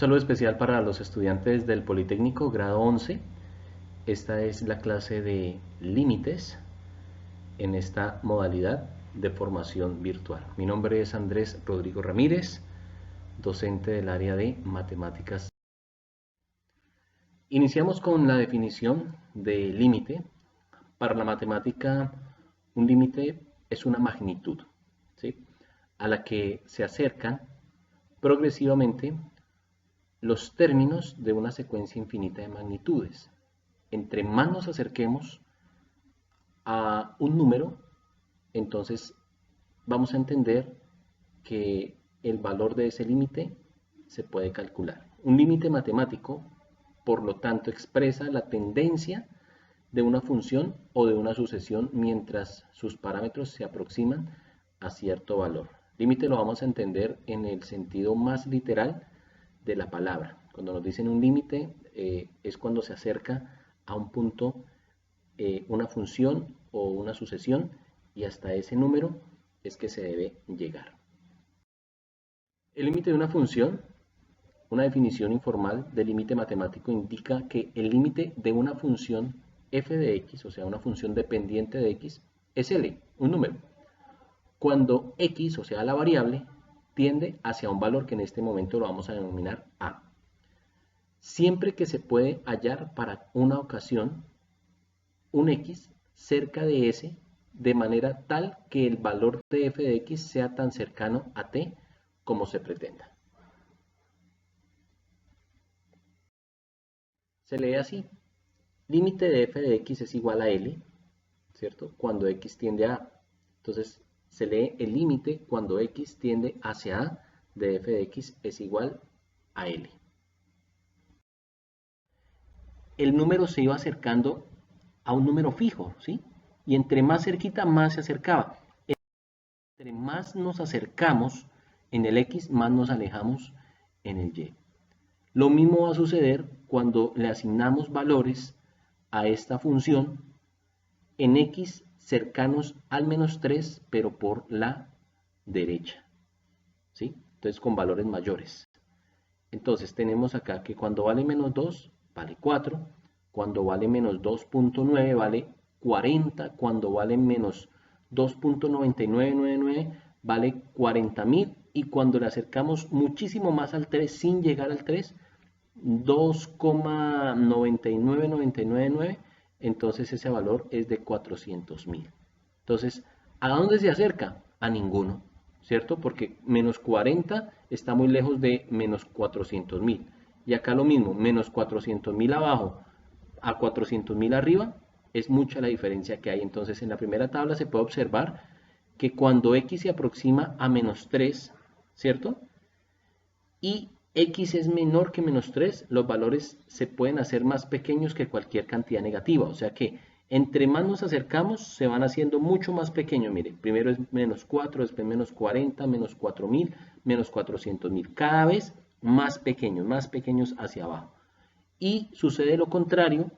saludo especial para los estudiantes del Politécnico, grado 11. Esta es la clase de límites en esta modalidad de formación virtual. Mi nombre es Andrés Rodrigo Ramírez, docente del área de matemáticas. Iniciamos con la definición de límite. Para la matemática, un límite es una magnitud, ¿sí?, a la que se acercan progresivamente los términos de una secuencia infinita de magnitudes. Entre más nos acerquemos a un número, entonces vamos a entender que el valor de ese límite se puede calcular. Un límite matemático, por lo tanto, expresa la tendencia de una función o de una sucesión mientras sus parámetros se aproximan a cierto valor. Límite lo vamos a entender en el sentido más literal de la palabra. Cuando nos dicen un límite, es cuando se acerca a un punto una función o una sucesión, y hasta ese número es que se debe llegar. El límite de una función, una definición informal de límite matemático, indica que el límite de una función f de x, o sea, una función dependiente de x, es L, un número, cuando x, o sea, la variable, tiende hacia un valor que en este momento lo vamos a denominar a. Siempre que se puede hallar para una ocasión un x cerca de s, de manera tal que el valor de f de x sea tan cercano a t como se pretenda. Se lee así: límite de f de x es igual a L, ¿cierto?, cuando x tiende a A. Entonces, se lee el límite cuando x tiende hacia A de f de x es igual a L. El número se iba acercando a un número fijo, ¿sí? Y entre más cerquita, más se acercaba. Entre más nos acercamos en el x, más nos alejamos en el y. Lo mismo va a suceder cuando le asignamos valores a esta función en x cercanos al menos 3, pero por la derecha, ¿sí? Entonces con valores mayores. Entonces tenemos acá que cuando vale menos 2, vale 4. Cuando vale menos 2.9, vale 40. Cuando vale menos 2.9999, vale 40.000. Y cuando le acercamos muchísimo más al 3, sin llegar al 3, 2,99999, entonces ese valor es de 400.000. Entonces, ¿a dónde se acerca? A ninguno, ¿cierto? Porque menos 40 está muy lejos de menos 400.000. Y acá lo mismo, menos 400.000 abajo a 400.000 arriba, es mucha la diferencia que hay. Entonces, en la primera tabla se puede observar que cuando x se aproxima a menos 3, ¿cierto?, y x es menor que menos 3, los valores se pueden hacer más pequeños que cualquier cantidad negativa. O sea que entre más nos acercamos, se van haciendo mucho más pequeños. Mire, primero es menos 4, después menos 40, menos 4.000, menos 400.000. Cada vez más pequeños hacia abajo. Y sucede lo contrario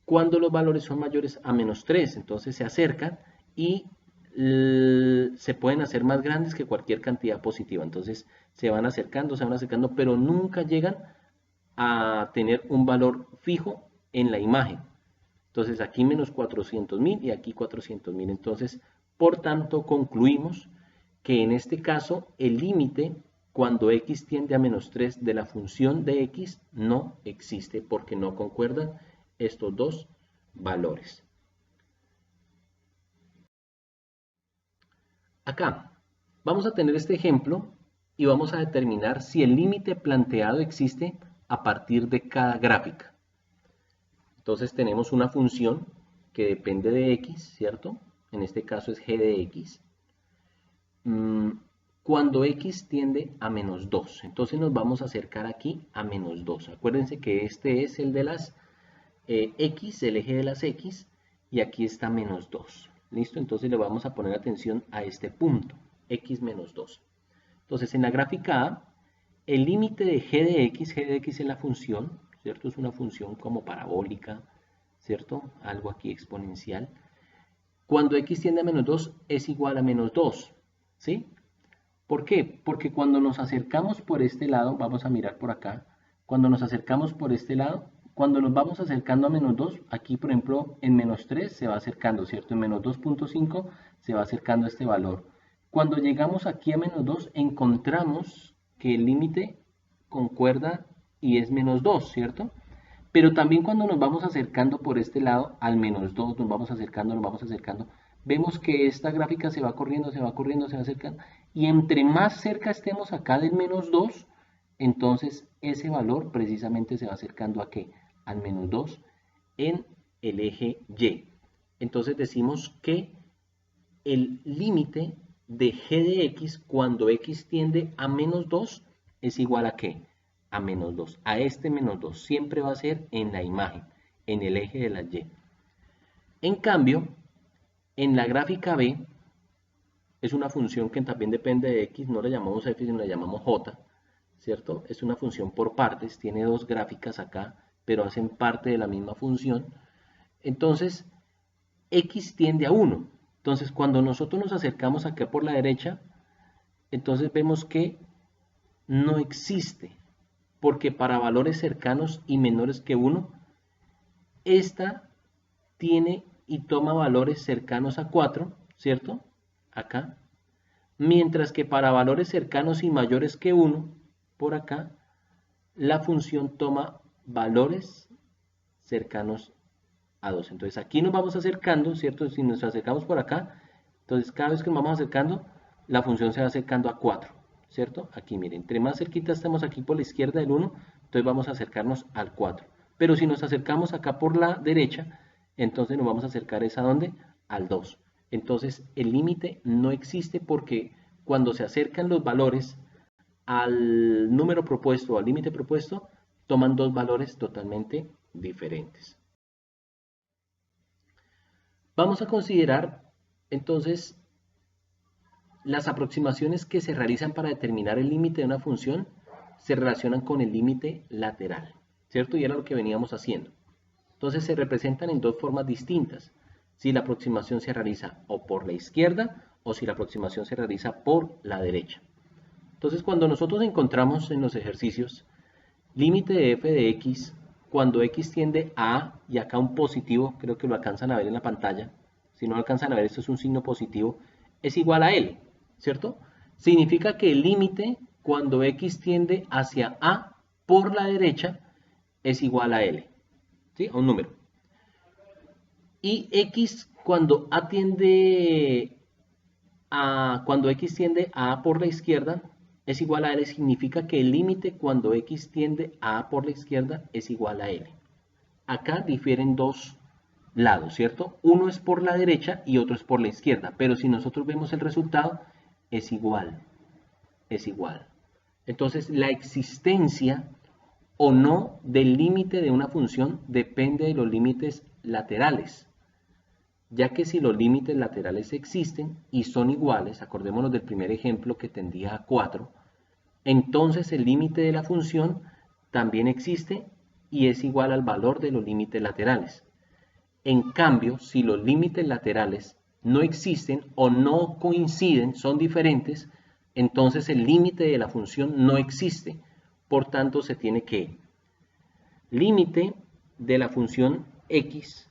cuando los valores son mayores a menos 3. Entonces se acercan y se pueden hacer más grandes que cualquier cantidad positiva. Entonces se van acercando, pero nunca llegan a tener un valor fijo en la imagen. Entonces aquí menos 400.000 y aquí 400.000. Entonces, por tanto, concluimos que en este caso el límite cuando x tiende a menos 3 de la función de x no existe, porque no concuerdan estos dos valores. Acá vamos a tener este ejemplo y vamos a determinar si el límite planteado existe a partir de cada gráfica. Entonces tenemos una función que depende de x, ¿cierto? En este caso es g de x. Cuando x tiende a menos 2, entonces nos vamos a acercar aquí a menos 2. Acuérdense que este es el de las x, el eje de las x, y aquí está menos 2. ¿Listo? Entonces le vamos a poner atención a este punto, x menos 2. Entonces en la gráfica A, el límite de g de x es la función, ¿cierto? Es una función como parabólica, ¿cierto? Algo aquí exponencial. Cuando x tiende a menos 2 es igual a menos 2, ¿sí? ¿Por qué? Porque cuando nos acercamos por este lado, vamos a mirar por acá, cuando nos acercamos por este lado, cuando nos vamos acercando a menos 2, aquí por ejemplo en menos 3 se va acercando, ¿cierto? En menos 2.5 se va acercando este valor. Cuando llegamos aquí a menos 2, encontramos que el límite concuerda y es menos 2, ¿cierto? Pero también cuando nos vamos acercando por este lado al menos 2, nos vamos acercando, vemos que esta gráfica se va corriendo, se va corriendo, se va acercando, y entre más cerca estemos acá del menos 2, entonces ese valor precisamente se va acercando a ¿qué? Al menos 2 en el eje Y. Entonces decimos que el límite de g de x cuando x tiende a menos 2 es igual a ¿qué? A menos 2. A este menos 2 siempre va a ser en la imagen, en el eje de la y. En cambio, en la gráfica B, es una función que también depende de x, no la llamamos f, sino la llamamos j, ¿cierto? Es una función por partes, tiene dos gráficas acá, pero hacen parte de la misma función. Entonces, x tiende a 1. Entonces, cuando nosotros nos acercamos acá por la derecha, entonces vemos que no existe, porque para valores cercanos y menores que 1, esta tiene y toma valores cercanos a 4, ¿cierto? Acá. Mientras que para valores cercanos y mayores que 1, por acá, la función toma valores cercanos a 2. Entonces aquí nos vamos acercando, ¿cierto? Si nos acercamos por acá, entonces cada vez que nos vamos acercando, la función se va acercando a 4, ¿cierto? Aquí miren, entre más cerquita estamos aquí por la izquierda del 1, entonces vamos a acercarnos al 4. Pero si nos acercamos acá por la derecha, entonces nos vamos a acercar ¿es a dónde? Al 2. Entonces el límite no existe porque cuando se acercan los valores al número propuesto o al límite propuesto, toman dos valores totalmente diferentes. Vamos a considerar entonces las aproximaciones que se realizan para determinar el límite de una función se relacionan con el límite lateral, ¿cierto? Y era lo que veníamos haciendo. Entonces se representan en dos formas distintas, si la aproximación se realiza o por la izquierda o si la aproximación se realiza por la derecha. Entonces cuando nosotros encontramos en los ejercicios límite de f de x cuando x tiende a A, y acá un positivo, creo que lo alcanzan a ver en la pantalla, si no lo alcanzan a ver, esto es un signo positivo, es igual a L, ¿cierto? Significa que el límite cuando x tiende hacia A por la derecha es igual a L, ¿sí? A un número. Y x cuando cuando x tiende a A por la izquierda es igual a L, significa que el límite cuando x tiende a A por la izquierda es igual a L. Acá difieren dos lados, ¿cierto? Uno es por la derecha y otro es por la izquierda, pero si nosotros vemos el resultado, es igual, es igual. Entonces, la existencia o no del límite de una función depende de los límites laterales, ya que si los límites laterales existen y son iguales, acordémonos del primer ejemplo que tendía a 4, entonces el límite de la función también existe y es igual al valor de los límites laterales. En cambio, si los límites laterales no existen o no coinciden, son diferentes, entonces el límite de la función no existe. Por tanto, se tiene que límite de la función x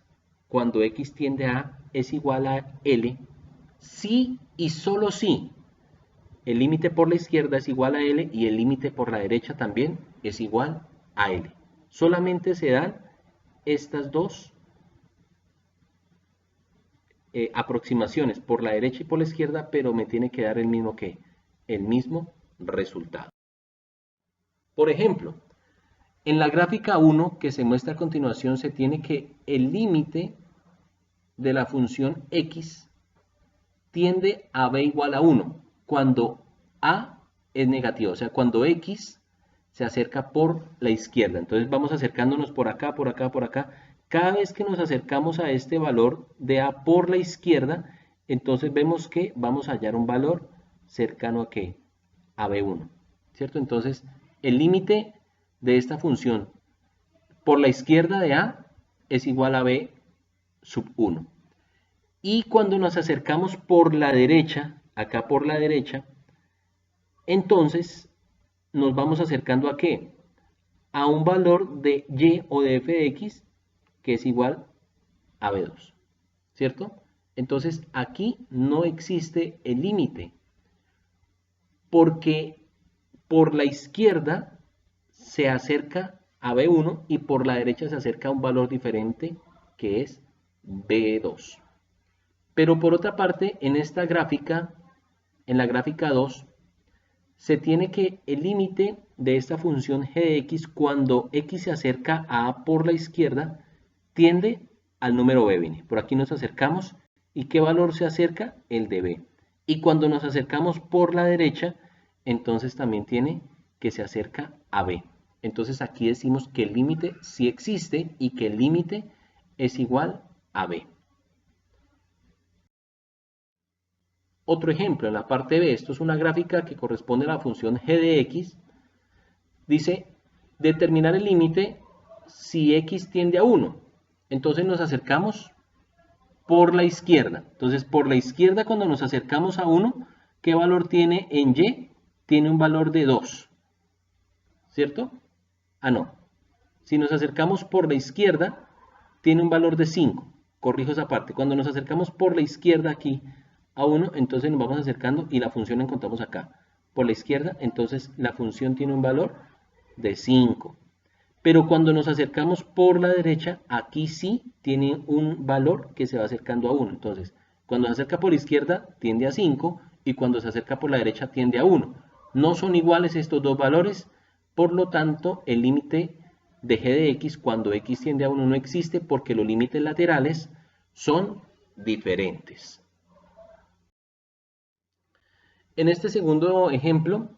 cuando x tiende a es igual a L si y solo si el límite por la izquierda es igual a L y el límite por la derecha también es igual a L. Solamente se dan estas dos aproximaciones por la derecha y por la izquierda, pero me tiene que dar el mismo que el mismo resultado. Por ejemplo, en la gráfica 1 que se muestra a continuación se tiene que el límite de la función x tiende a b igual a 1 cuando a es negativo, o sea, cuando x se acerca por la izquierda. Entonces vamos acercándonos por acá, por acá, por acá. Cada vez que nos acercamos a este valor de a por la izquierda, entonces vemos que vamos a hallar un valor cercano a ¿qué? A b1, ¿cierto? Entonces el límite de esta función por la izquierda de a es igual a b sub 1. Y cuando nos acercamos por la derecha, acá por la derecha, entonces nos vamos acercando ¿a qué? A un valor de y o de f de x que es igual a b2, ¿cierto? Entonces aquí no existe el límite, porque por la izquierda se acerca a b1 y por la derecha se acerca a un valor diferente que es b2. Pero por otra parte, en esta gráfica, en la gráfica 2, se tiene que el límite de esta función g de x cuando x se acerca a a por la izquierda tiende al número b. Por aquí nos acercamos y ¿qué valor se acerca? El de b. Y cuando nos acercamos por la derecha, entonces también tiene que se acerca a b. Entonces aquí decimos que el límite sí existe y que el límite es igual a b. Otro ejemplo, en la parte B, esto es una gráfica que corresponde a la función g de x, dice determinar el límite si x tiende a 1. Entonces nos acercamos por la izquierda. Entonces por la izquierda cuando nos acercamos a 1, ¿qué valor tiene en y? Tiene un valor de 2, ¿cierto? Ah, no. Si nos acercamos por la izquierda, tiene un valor de 5. Corrijo esa parte. Cuando nos acercamos por la izquierda aquí a 1, entonces nos vamos acercando y la función la encontramos acá. Por la izquierda, entonces la función tiene un valor de 5. Pero cuando nos acercamos por la derecha, aquí sí tiene un valor que se va acercando a 1. Entonces, cuando se acerca por la izquierda, tiende a 5 y cuando se acerca por la derecha, tiende a 1. No son iguales estos dos valores, por lo tanto, el límite de g de x cuando x tiende a 1 no existe porque los límites laterales son diferentes. En este segundo ejemplo,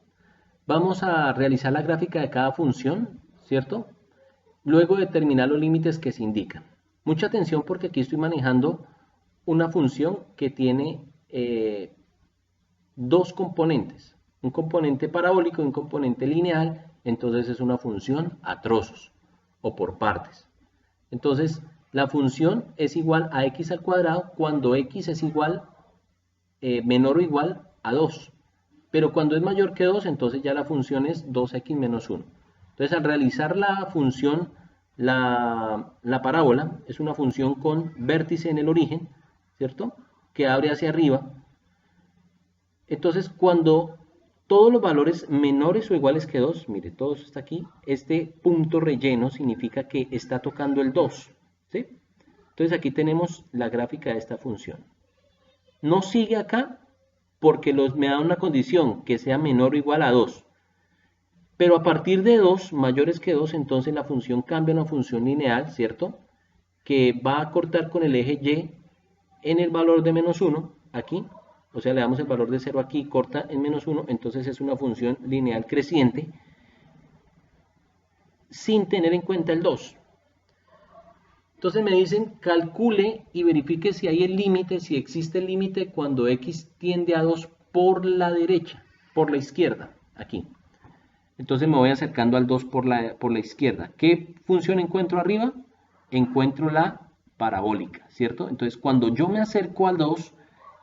vamos a realizar la gráfica de cada función, ¿cierto? Luego determinar los límites que se indican. Mucha atención porque aquí estoy manejando una función que tiene dos componentes. Un componente parabólico y un componente lineal. Entonces es una función a trozos o por partes. Entonces la función es igual a x al cuadrado cuando x es igual, menor o igual a 2. Pero cuando es mayor que 2, entonces ya la función es 2x menos 1. Entonces, al realizar la función, la parábola es una función con vértice en el origen, ¿cierto? Que abre hacia arriba. Entonces, cuando todos los valores menores o iguales que 2, mire, todo eso está aquí, este punto relleno significa que está tocando el 2, ¿sí? Entonces, aquí tenemos la gráfica de esta función. No sigue acá porque me da una condición que sea menor o igual a 2. Pero a partir de 2, mayores que 2, entonces la función cambia a una función lineal, ¿cierto? Que va a cortar con el eje y en el valor de menos 1, aquí. O sea, le damos el valor de 0 aquí, corta en menos 1, entonces es una función lineal creciente sin tener en cuenta el 2. Entonces me dicen, calcule y verifique si hay el límite, si existe el límite cuando x tiende a 2 por la derecha, por la izquierda, aquí. Entonces me voy acercando al 2 por la izquierda. ¿Qué función encuentro arriba? Encuentro la parabólica, ¿cierto? Entonces cuando yo me acerco al 2,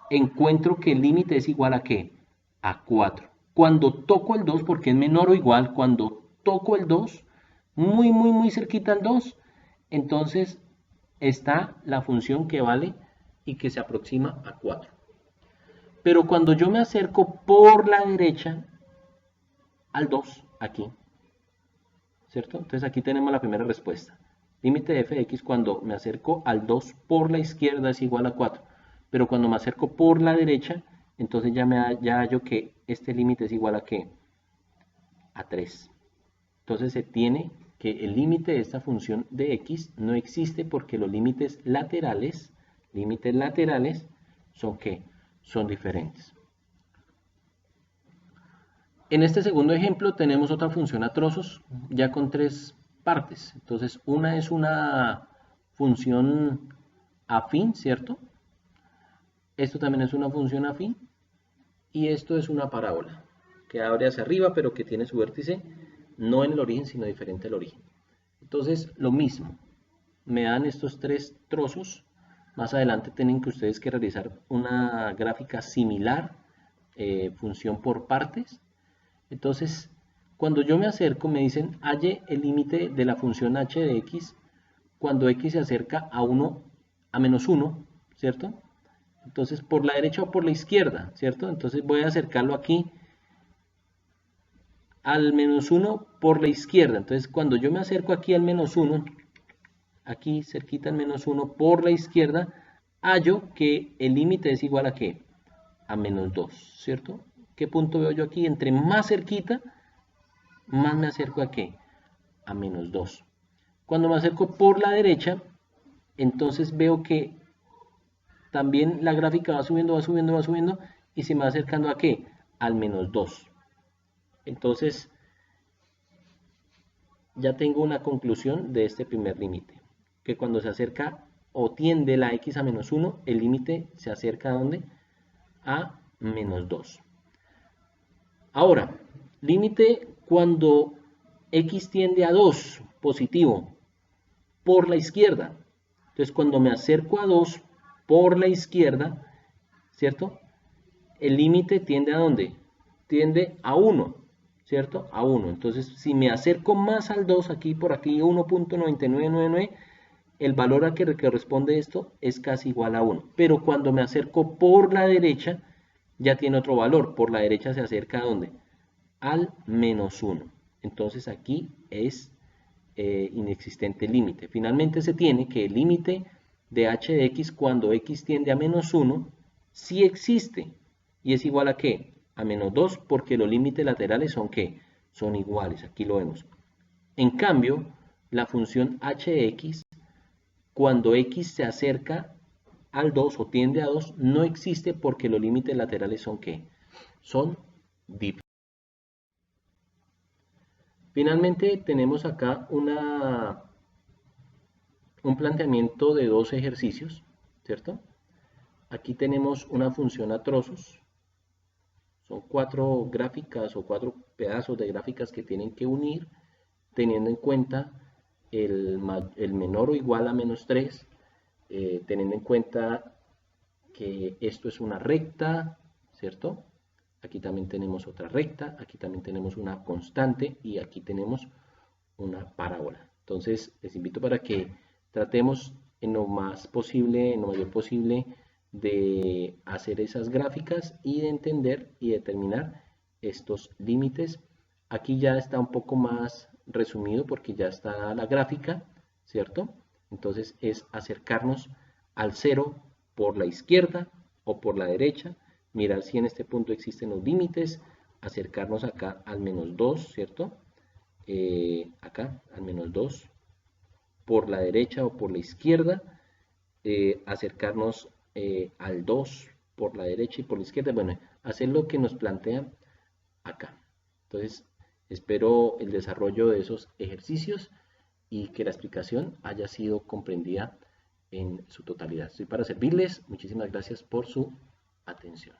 encuentro que el límite es igual a ¿qué? A 4. Cuando toco el 2, porque es menor o igual, cuando toco el 2, muy cerquita al 2, entonces está la función que vale y que se aproxima a 4. Pero cuando yo me acerco por la derecha al 2, aquí, ¿cierto? Entonces aquí tenemos la primera respuesta. Límite de f de x cuando me acerco al 2 por la izquierda es igual a 4. Pero cuando me acerco por la derecha, entonces ya hallo que este límite es igual a ¿qué? A 3. Entonces se tiene que el límite de esta función de x no existe porque los límites laterales son ¿qué? Son diferentes. En este segundo ejemplo tenemos otra función a trozos ya con tres partes. Entonces una es una función afín, ¿cierto? Esto también es una función afín y esto es una parábola que abre hacia arriba pero que tiene su vértice no en el origen sino diferente al origen. Entonces lo mismo, me dan estos tres trozos. Más adelante tienen que ustedes que realizar una gráfica similar, función por partes. Entonces, cuando yo me acerco, me dicen, halle el límite de la función h de x cuando x se acerca a 1, a menos 1, ¿cierto? Entonces, por la derecha o por la izquierda, ¿cierto? Entonces voy a acercarlo aquí al menos 1 por la izquierda. Entonces, cuando yo me acerco aquí al menos 1, aquí cerquita al menos 1 por la izquierda, hallo que el límite es igual a ¿qué? A menos 2, ¿cierto? ¿Qué punto veo yo aquí? Entre más cerquita, más me acerco a ¿qué? A menos 2. Cuando me acerco por la derecha, entonces veo que también la gráfica va subiendo, va subiendo, va subiendo, y se me va acercando a ¿qué? Al menos 2. Entonces, ya tengo una conclusión de este primer límite, que cuando se acerca o tiende la x a menos 1, el límite se acerca ¿a dónde? A menos 2. Ahora, límite cuando x tiende a 2, positivo, por la izquierda. Entonces, cuando me acerco a 2 por la izquierda, ¿cierto? El límite tiende ¿a dónde? Tiende a 1, ¿cierto? A 1. Entonces, si me acerco más al 2, aquí por aquí 1.9999, el valor a que corresponde esto es casi igual a 1. Pero cuando me acerco por la derecha, ya tiene otro valor. Por la derecha se acerca ¿a dónde? Al menos 1. Entonces aquí es inexistente límite. Finalmente se tiene que el límite de h de x cuando x tiende a menos 1 sí existe. ¿Y es igual a qué? A menos 2 porque los límites laterales son ¿qué? Son iguales. Aquí lo vemos. En cambio, la función h de x cuando x se acerca al 2 o tiende a 2 no existe porque los límites laterales son ¿qué? Son diferentes. Finalmente tenemos acá un planteamiento de dos ejercicios, ¿cierto? Aquí tenemos una función a trozos. Son 4 gráficas o 4 pedazos de gráficas que tienen que unir teniendo en cuenta el menor o igual a menos 3, teniendo en cuenta que esto es una recta, ¿cierto? Aquí también tenemos otra recta, aquí también tenemos una constante y aquí tenemos una parábola. Entonces, les invito para que tratemos en lo más posible, en lo mayor posible, de hacer esas gráficas y de entender y determinar estos límites. Aquí ya está un poco más resumido porque ya está la gráfica, ¿cierto? Entonces es acercarnos al cero por la izquierda o por la derecha, mirar si en este punto existen los límites, acercarnos acá al menos 2, ¿cierto? Acá al menos 2 por la derecha o por la izquierda, acercarnos al 2 por la derecha y por la izquierda, bueno, hacer lo que nos plantean acá. Entonces, espero el desarrollo de esos ejercicios y que la explicación haya sido comprendida en su totalidad. Estoy para servirles. Muchísimas gracias por su atención.